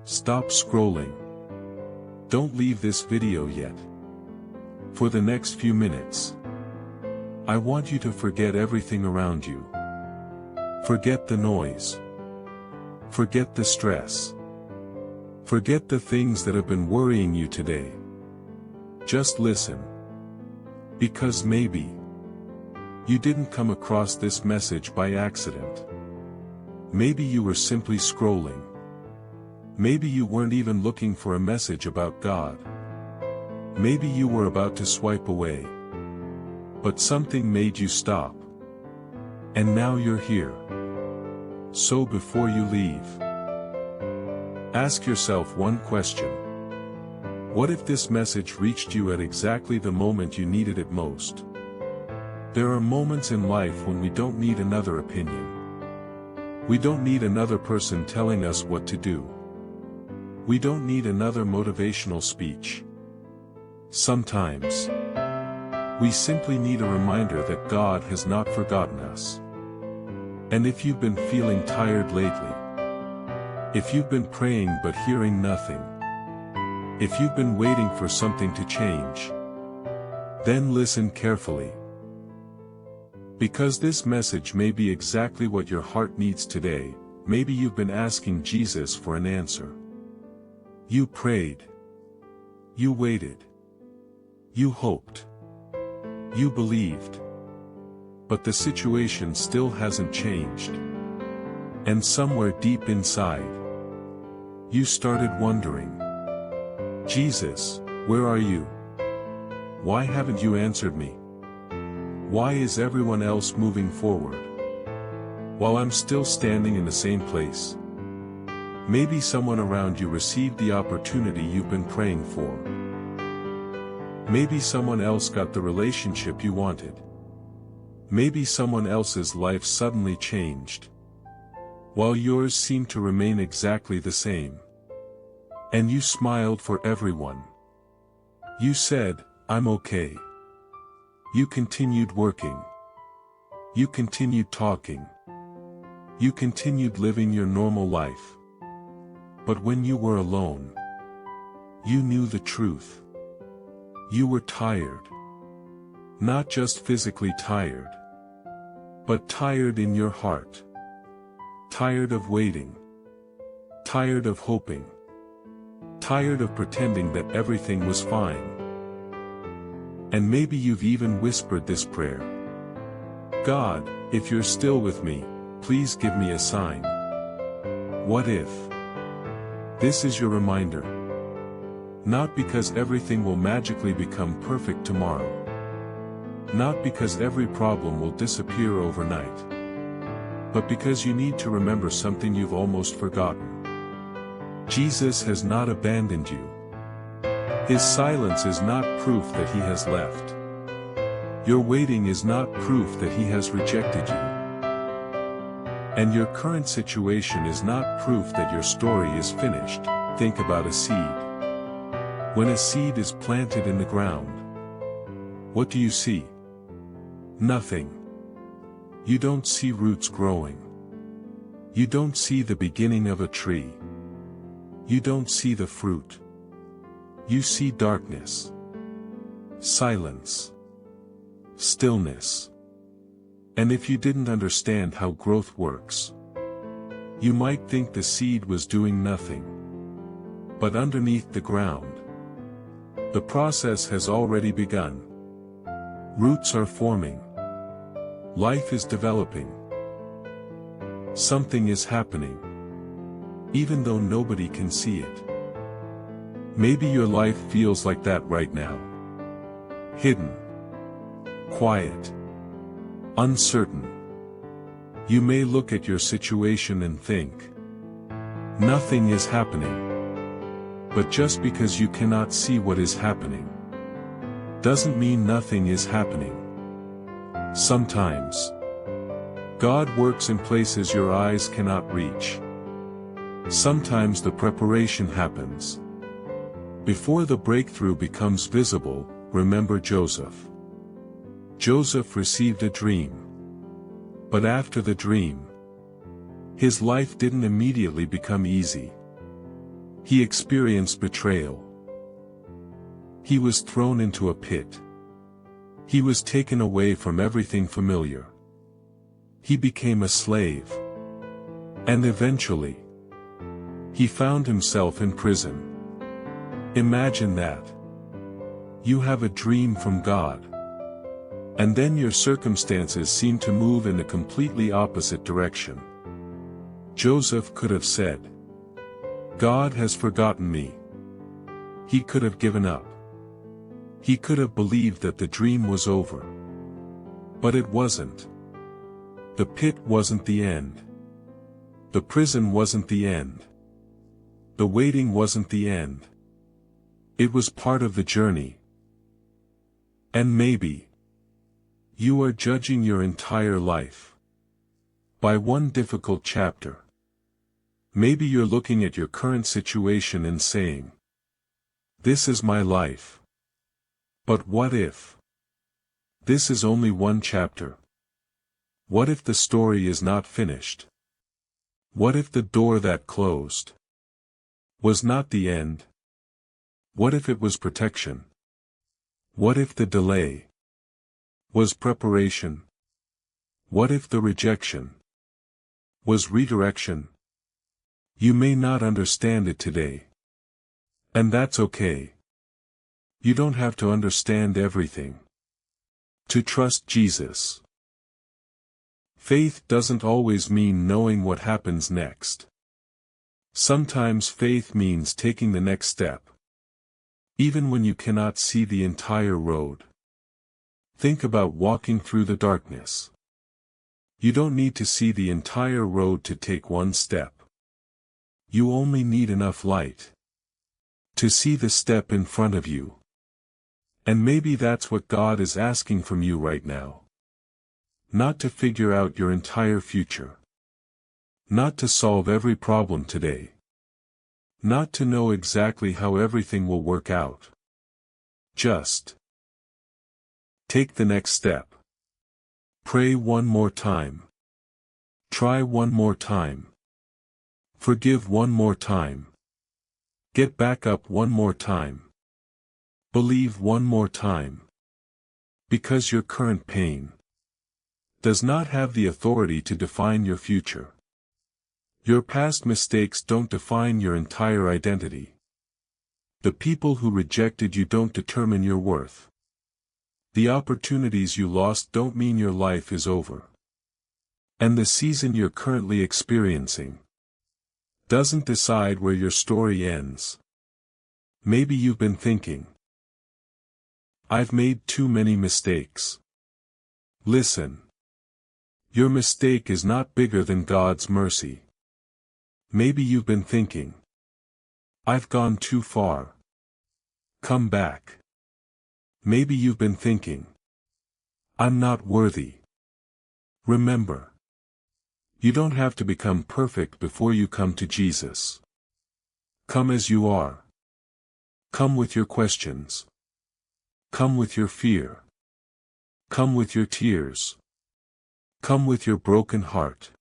Stop scrolling. Don't leave this video yet. For the next few minutes, I want you to forget everything around you. Forget the noise. Forget the stress. Forget the things that have been worrying you today. Just listen. Because maybe you didn't come across this message by accident. Maybe you were simply scrolling. Maybe you weren't even looking for a message about God. Maybe you were about to swipe away. But something made you stop. And now you're here. So before you leave, ask yourself one question. What if this message reached you at exactly the moment you needed it most? There are moments in life when we don't need another opinion. We don't need another person telling us what to do. We don't need another motivational speech. Sometimes, we simply need a reminder that God has not forgotten us. And if you've been feeling tired lately, if you've been praying but hearing nothing, if you've been waiting for something to change, then listen carefully. Because this message may be exactly what your heart needs today. Maybe you've been asking Jesus for an answer. You prayed. You waited. You hoped. You believed. But the situation still hasn't changed. And somewhere deep inside, you started wondering, Jesus, where are you? Why haven't you answered me? Why is everyone else moving forward, while I'm still standing in the same place? Maybe someone around you received the opportunity you've been praying for. Maybe someone else got the relationship you wanted. Maybe someone else's life suddenly changed, while yours seemed to remain exactly the same. And you smiled for everyone. You said, "I'm okay." You continued working. You continued talking. You continued living your normal life. But when you were alone, you knew the truth. You were tired. Not just physically tired, but tired in your heart. Tired of waiting. Tired of hoping. Tired of pretending that everything was fine. And maybe you've even whispered this prayer. God, if you're still with me, please give me a sign. What if? This is your reminder. Not because everything will magically become perfect tomorrow. Not because every problem will disappear overnight. But because you need to remember something you've almost forgotten. Jesus has not abandoned you. His silence is not proof that he has left. Your waiting is not proof that he has rejected you. And your current situation is not proof that your story is finished. Think about a seed. When a seed is planted in the ground, what do you see? Nothing. You don't see roots growing. You don't see the beginning of a tree. You don't see the fruit. You see darkness, silence, stillness. And if you didn't understand how growth works, you might think the seed was doing nothing. But underneath the ground, the process has already begun. Roots are forming. Life is developing. Something is happening, even though nobody can see it. Maybe your life feels like that right now. Hidden. Quiet. Uncertain. You may look at your situation and think, nothing is happening. But just because you cannot see what is happening, doesn't mean nothing is happening. Sometimes, God works in places your eyes cannot reach. Sometimes the preparation happens before the breakthrough becomes visible. Remember Joseph. Joseph received a dream. But after the dream, his life didn't immediately become easy. He experienced betrayal. He was thrown into a pit. He was taken away from everything familiar. He became a slave. And eventually, he found himself in prison. Imagine that. You have a dream from God. And then your circumstances seem to move in a completely opposite direction. Joseph could have said, "God has forgotten me." He could have given up. He could have believed that the dream was over. But it wasn't. The pit wasn't the end. The prison wasn't the end. The waiting wasn't the end. It was part of the journey. And maybe you are judging your entire life by one difficult chapter. Maybe you're looking at your current situation and saying, "This is my life. But what if this is only one chapter? What if the story is not finished? What if the door that closed was not the end? What if it was protection? What if the delay was preparation? What if the rejection was redirection?" You may not understand it today. And that's okay. You don't have to understand everything to trust Jesus. Faith doesn't always mean knowing what happens next. Sometimes faith means taking the next step, even when you cannot see the entire road. Think about walking through the darkness. You don't need to see the entire road to take one step. You only need enough light to see the step in front of you. And maybe that's what God is asking from you right now. Not to figure out your entire future. Not to solve every problem today. Not to know exactly how everything will work out. Just take the next step. Pray one more time. Try one more time. Forgive one more time. Get back up one more time. Believe one more time. Because your current pain does not have the authority to define your future. Your past mistakes don't define your entire identity. The people who rejected you don't determine your worth. The opportunities you lost don't mean your life is over. And the season you're currently experiencing doesn't decide where your story ends. Maybe you've been thinking, "I've made too many mistakes." Listen. Your mistake is not bigger than God's mercy. Maybe you've been thinking, "I've gone too far. Come back." Maybe you've been thinking, "I'm not worthy." Remember, you don't have to become perfect before you come to Jesus. Come as you are. Come with your questions. Come with your fear. Come with your tears. Come with your broken heart.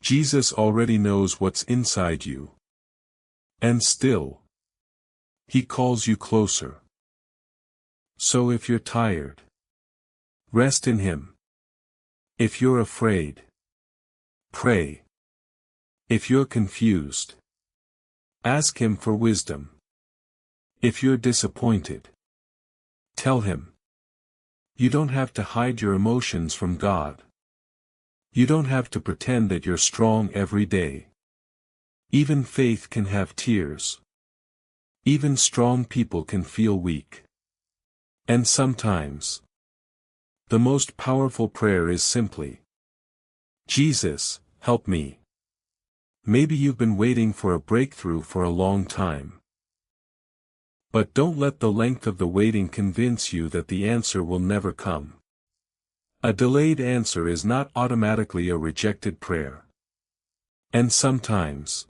Jesus already knows what's inside you. And still, He calls you closer. So if you're tired, rest in Him. If you're afraid, pray. If you're confused, ask Him for wisdom. If you're disappointed, tell Him. You don't have to hide your emotions from God. You don't have to pretend that you're strong every day. Even faith can have tears. Even strong people can feel weak. And sometimes, the most powerful prayer is simply, "Jesus, help me." Maybe you've been waiting for a breakthrough for a long time. But don't let the length of the waiting convince you that the answer will never come. A delayed answer is not automatically a rejected prayer. And sometimes,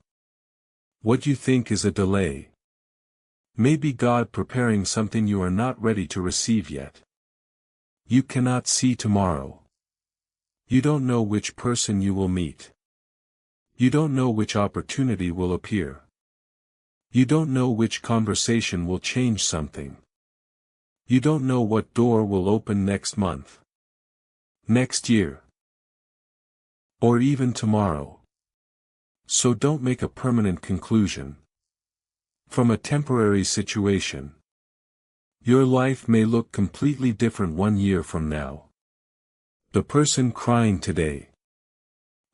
what you think is a delay may be God preparing something you are not ready to receive yet. You cannot see tomorrow. You don't know which person you will meet. You don't know which opportunity will appear. You don't know which conversation will change something. You don't know what door will open next month, next year, or even tomorrow. So don't make a permanent conclusion from a temporary situation. Your life may look completely different 1 year from now. The person crying today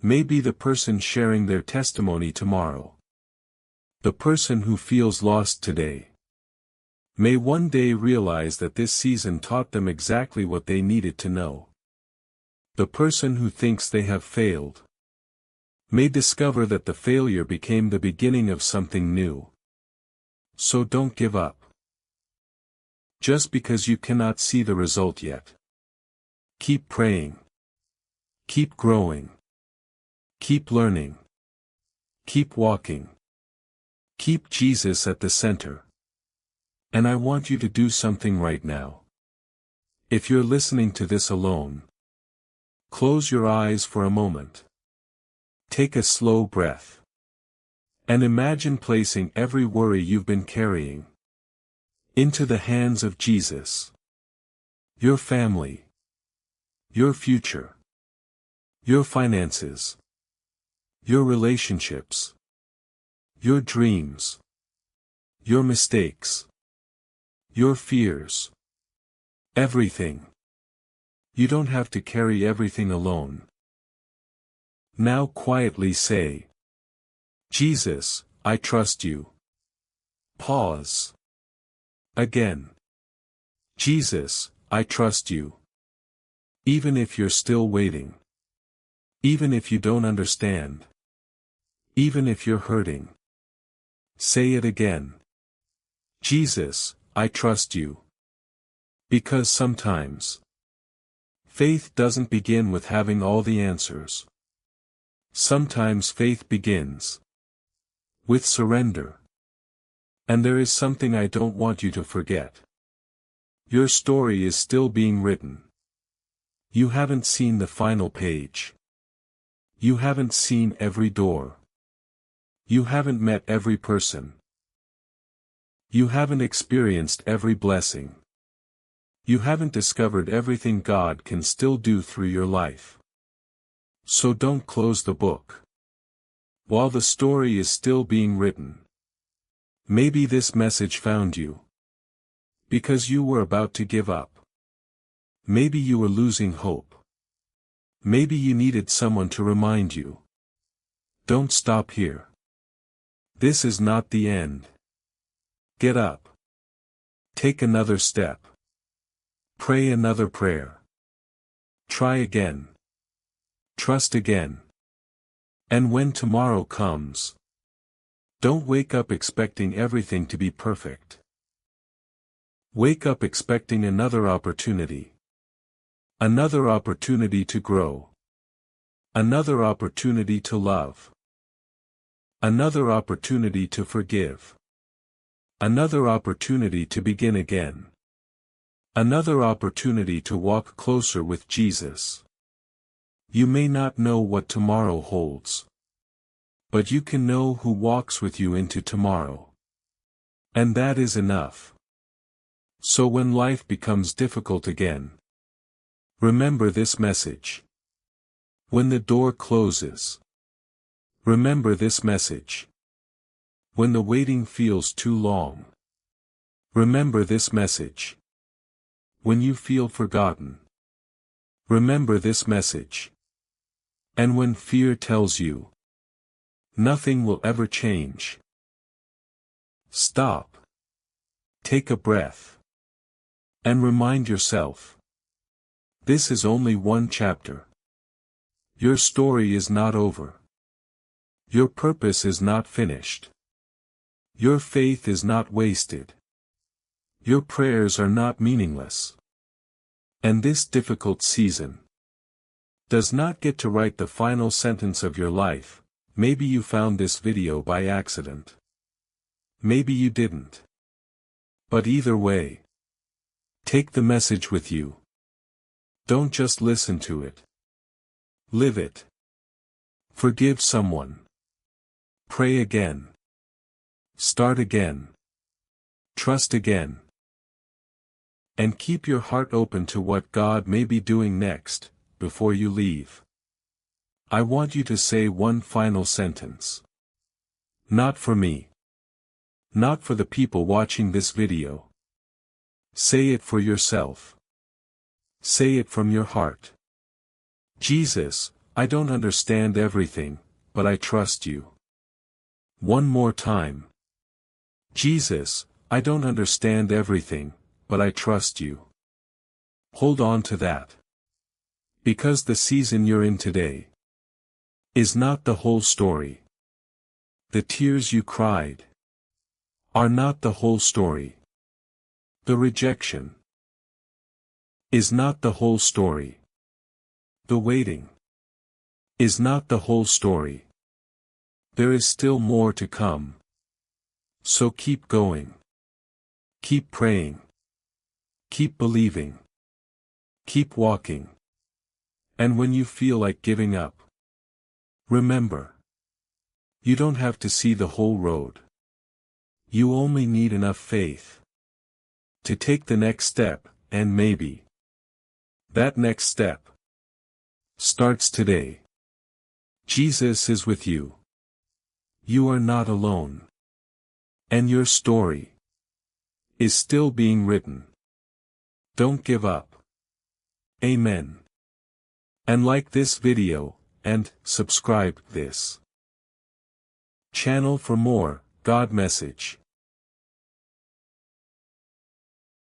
may be the person sharing their testimony tomorrow. The person who feels lost today may one day realize that this season taught them exactly what they needed to know. The person who thinks they have failed may discover that the failure became the beginning of something new. So don't give up. Just because you cannot see the result yet. Keep praying. Keep growing. Keep learning. Keep walking. Keep Jesus at the center. And I want you to do something right now. If you're listening to this alone, close your eyes for a moment. Take a slow breath. And imagine placing every worry you've been carrying into the hands of Jesus. Your family. Your future. Your finances. Your relationships. Your dreams. Your mistakes. Your fears. Everything. You don't have to carry everything alone. Now quietly say, Jesus, I trust you. Pause. Again. Jesus, I trust you. Even if you're still waiting. Even if you don't understand. Even if you're hurting. Say it again. Jesus, I trust you. Because sometimes faith doesn't begin with having all the answers. Sometimes faith begins with surrender. And there is something I don't want you to forget. Your story is still being written. You haven't seen the final page. You haven't seen every door. You haven't met every person. You haven't experienced every blessing. You haven't discovered everything God can still do through your life. So don't close the book. While the story is still being written. Maybe this message found you because you were about to give up. Maybe you were losing hope. Maybe you needed someone to remind you. Don't stop here. This is not the end. Get up. Take another step. Pray another prayer. Try again. Trust again. And when tomorrow comes, don't wake up expecting everything to be perfect. Wake up expecting another opportunity. Another opportunity to grow. Another opportunity to love. Another opportunity to forgive. Another opportunity to begin again. Another opportunity to walk closer with Jesus. You may not know what tomorrow holds. But you can know who walks with you into tomorrow. And that is enough. So when life becomes difficult again, remember this message. When the door closes, remember this message. When the waiting feels too long, remember this message. When you feel forgotten, remember this message. And when fear tells you nothing will ever change, stop. Take a breath. And remind yourself. This is only one chapter. Your story is not over. Your purpose is not finished. Your faith is not wasted. Your prayers are not meaningless. And this difficult season does not get to write the final sentence of your life. Maybe you found this video by accident. Maybe you didn't. But either way, take the message with you. Don't just listen to it. Live it. Forgive someone. Pray again. Start again. Trust again. And keep your heart open to what God may be doing next, before you leave. I want you to say one final sentence. Not for me. Not for the people watching this video. Say it for yourself. Say it from your heart. Jesus, I don't understand everything, but I trust you. One more time. Jesus, I don't understand everything, but I trust you. Hold on to that. Because the season you're in today is not the whole story. The tears you cried are not the whole story. The rejection is not the whole story. The waiting is not the whole story. There is still more to come. So keep going. Keep praying. Keep believing. Keep walking. And when you feel like giving up, remember, you don't have to see the whole road. You only need enough faith to take the next step, and maybe that next step starts today. Jesus is with you. You are not alone. And your story is still being written. Don't give up. Amen. And like this video, and subscribe this channel for more God message.